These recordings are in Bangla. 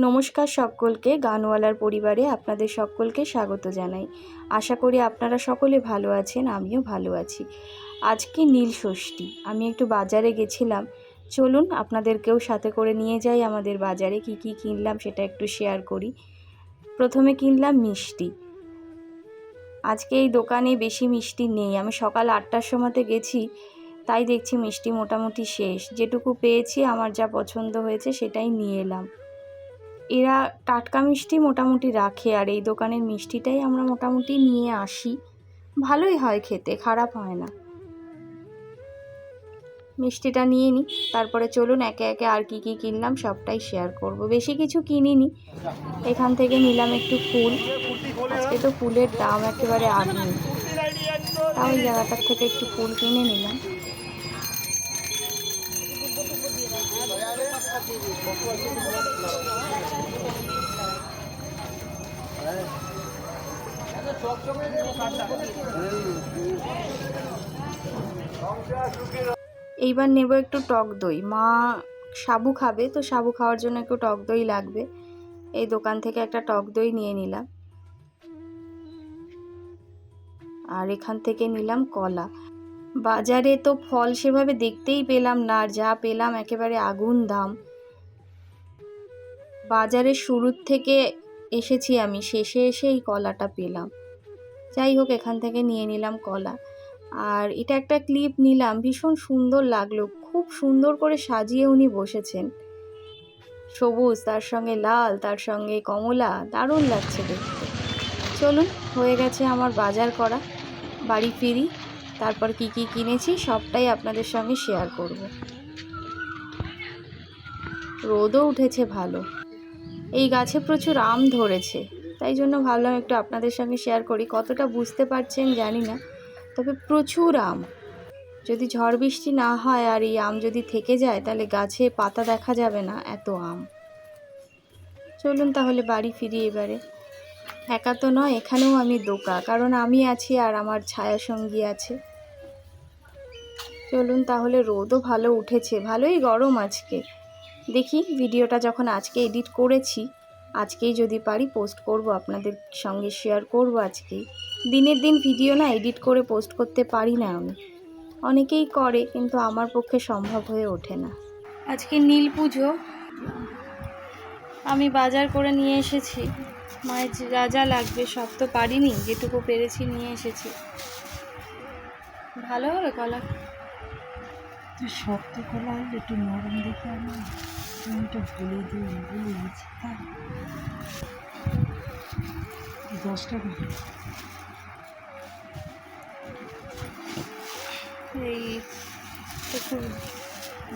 নমস্কার সকলকে, গানওয়ালার পরিবারে আপনাদের সকলকে স্বাগত জানাই। আশা করি আপনারা সকলে ভালো আছেন, আমিও ভালো আছি। আজকে নীল ষষ্ঠী, আমি একটু বাজারে গেছিলাম। চলুন আপনাদেরকেও সাথে করে নিয়ে যাই আমাদের বাজারে। কি কি কিনলাম সেটা একটু শেয়ার করি। প্রথমে কিনলাম মিষ্টি। আজকে এই দোকানে বেশি মিষ্টি নেই, আমি সকাল 8টার সময়তে গেছি, তাই দেখছি মিষ্টি মোটামুটি শেষ। যেটুকু পেয়েছি আমার যা পছন্দ হয়েছে সেটাই নিয়ে এলাম। এরা টাটকা মিষ্টি মোটামুটি রাখে, আর এই দোকানের মিষ্টিটাই আমরা মোটামুটি নিয়ে আসি। ভালোই হয় খেতে, খারাপ হয় না। মিষ্টিটা নিয়ে নিই, তারপরে চলুন একে একে আর কি কি কিনলাম সবটাই শেয়ার করব। বেশি কিছু কিনিনি, এখান থেকে নিলাম একটু ফুল। আজকে তো ফুলের দাম একেবারে আগুন, তাও ওই জায়গাটার থেকে একটু ফুল কিনে নিলাম। এইবার নেব একটু টক দই। মা সাবু খাবে, তো সাবু খাওয়ার জন্য একটু টক দই লাগবে। এই দোকান থেকে একটা টক দই নিয়ে নিলাম। আর এখান থেকে নিলাম কলা। বাজারে তো ফল সেভাবে দেখতেই পেলাম না, আর যা পেলাম একেবারে আগুন দাম। বাজারের শুরুর থেকে এসেছি আমি, শেষে এসে এই কলাটা পেলাম। যাই হোক, এখান থেকে নিয়ে নিলাম কলা। আর এটা একটা ক্লিপ নিলাম, ভীষণ সুন্দর লাগলো, খুব সুন্দর করে সাজিয়ে উনি বসেছেন। সবুজ, তার সঙ্গে লাল, তার সঙ্গে কমলা, দারুণ লাগছে দেখতে। চলুন, হয়ে গেছে আমার বাজার করা, বাড়ি ফিরি। তারপর কি কি কিনেছি সবটাই আপনাদের সঙ্গে শেয়ার করব। রোদও উঠেছে ভালো, এই গাছে প্রচুর আম ধরেছে, তাই জন্য ভাবলাম একটু আপনাদের সঙ্গে শেয়ার করি। কতটা বুঝতে পারছেন জানি না, তবে প্রচুর আম। যদি ঝড় বৃষ্টি না হয় আর এই আম যদি থেকে যায়, তাহলে গাছে পাতা দেখা যাবে না, এত আম। চলুন তাহলে বাড়ি ফিরি এবারে। একা তো নয়, এখানেও আমি দোকা, কারণ আমি আছি আর আমার ছায়া সঙ্গী আছে। চলুন তাহলে, রোদও ভালো উঠেছে, ভালোই গরম আজকে। দেখি ভিডিওটা যখন আজকে এডিট করেছি, আজকেই যদি পারি পোস্ট করব, আপনাদের সঙ্গে শেয়ার করব আজকেই। দিনের দিন ভিডিও না এডিট করে পোস্ট করতে পারি না আমি, অনেকেই করে, কিন্তু আমার পক্ষে সম্ভব হয়ে ওঠে না। আজকে নীল পুজো, আমি বাজার করে নিয়ে এসেছি। মায়ের যা যা লাগবে সব তো পারিনি, যেটুকু পেরেছি নিয়ে এসেছি। ভালো হবে কলা, শক্ত কলা হলে একটু নরম দেখে আমি এটা ভুলে গেছি। 10 টাকা। এই একটু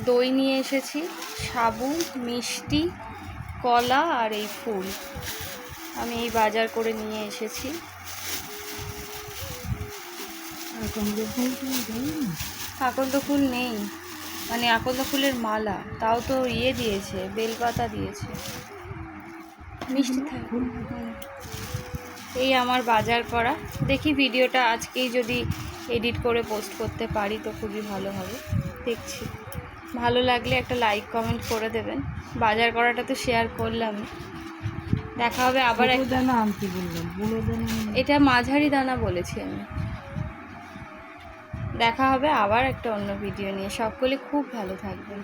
দই নিয়ে এসেছি, সাবু, মিষ্টি, কলা আর এই ফুল আমি এই বাজার করে নিয়ে এসেছি। আকন্দ ফুল নেই, মানে আকন্দ ফুলের মালা, তাও তো ইয়ে দিয়েছে, বেলপাতা দিয়েছে, মিষ্টি থাকে। এই আমার বাজার করা। দেখি ভিডিওটা আজকেই যদি এডিট করে পোস্ট করতে পারি তো খুবই ভালো হবে। দেখছি, ভালো লাগলে একটা লাইক কমেন্ট করে দেবেন। বাজার করাটা তো শেয়ার করলাম, দেখা হবে আবার। দানা আনতে বললাম, বড় দানা। এটা মাঝারি দানা বলেছি আমি। দেখা হবে আবার একটা অন্য ভিডিও নিয়ে। সকলে খুব ভালো থাকবেন।